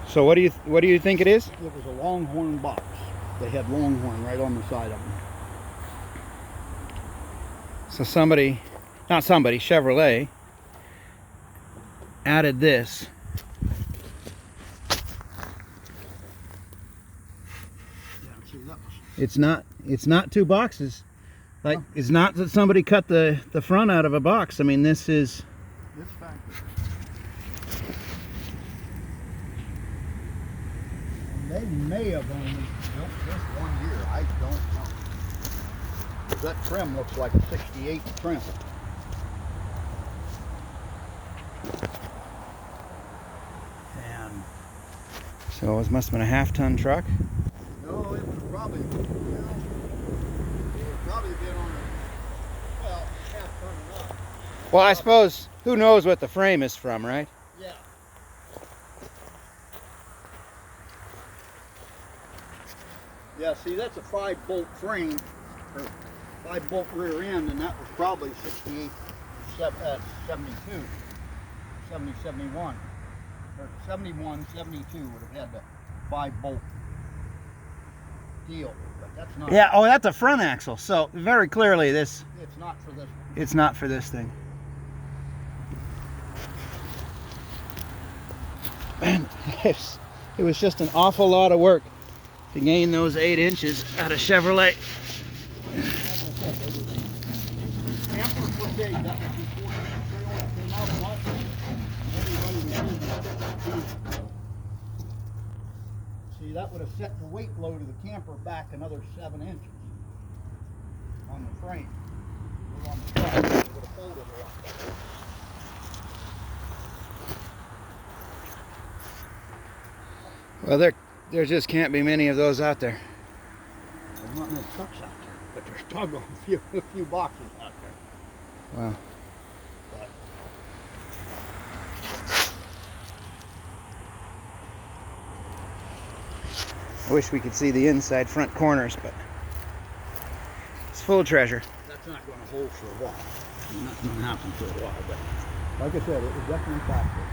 So what do you think it is? It was a Longhorn box. They had Longhorn right on the side of them. So Chevrolet added this. Yeah, see, that was... It's not two boxes. Like, it's not that somebody cut the front out of a box. I mean, this is... It's factory. They may have only built this 1 year. I don't know. That trim looks like a 68 trim. And so it must have been a half-ton truck. no, it was probably, it would probably been on a, well, half-ton and up. Well, I suppose, who knows what the frame is from, right? Yeah. Yeah, see, that's a 5-bolt frame, or 5-bolt rear end, and that was probably 68, 72, 70, 71, or 71, 72 would have had the 5-bolt deal, but that's not. Yeah, oh, that's a front axle. So very clearly this... It's not for this one. It's not for this thing. Man, it was just an awful lot of work to gain those 8 inches out of Chevrolet. Camper for big, that was before the trailer came out of lot. Everybody was using it. See, that would have set the weight load of the camper back another 7 inches on the frame. Or on the truck, it would have folded a lot better. Well, there just can't be many of those out there. There's not many trucks out there, but there's a few boxes out there. Wow. But I wish we could see the inside front corners, but it's full of treasure. that's not going to hold for a while. I mean, that's going to happen for a while, but like I said, it was definitely factory.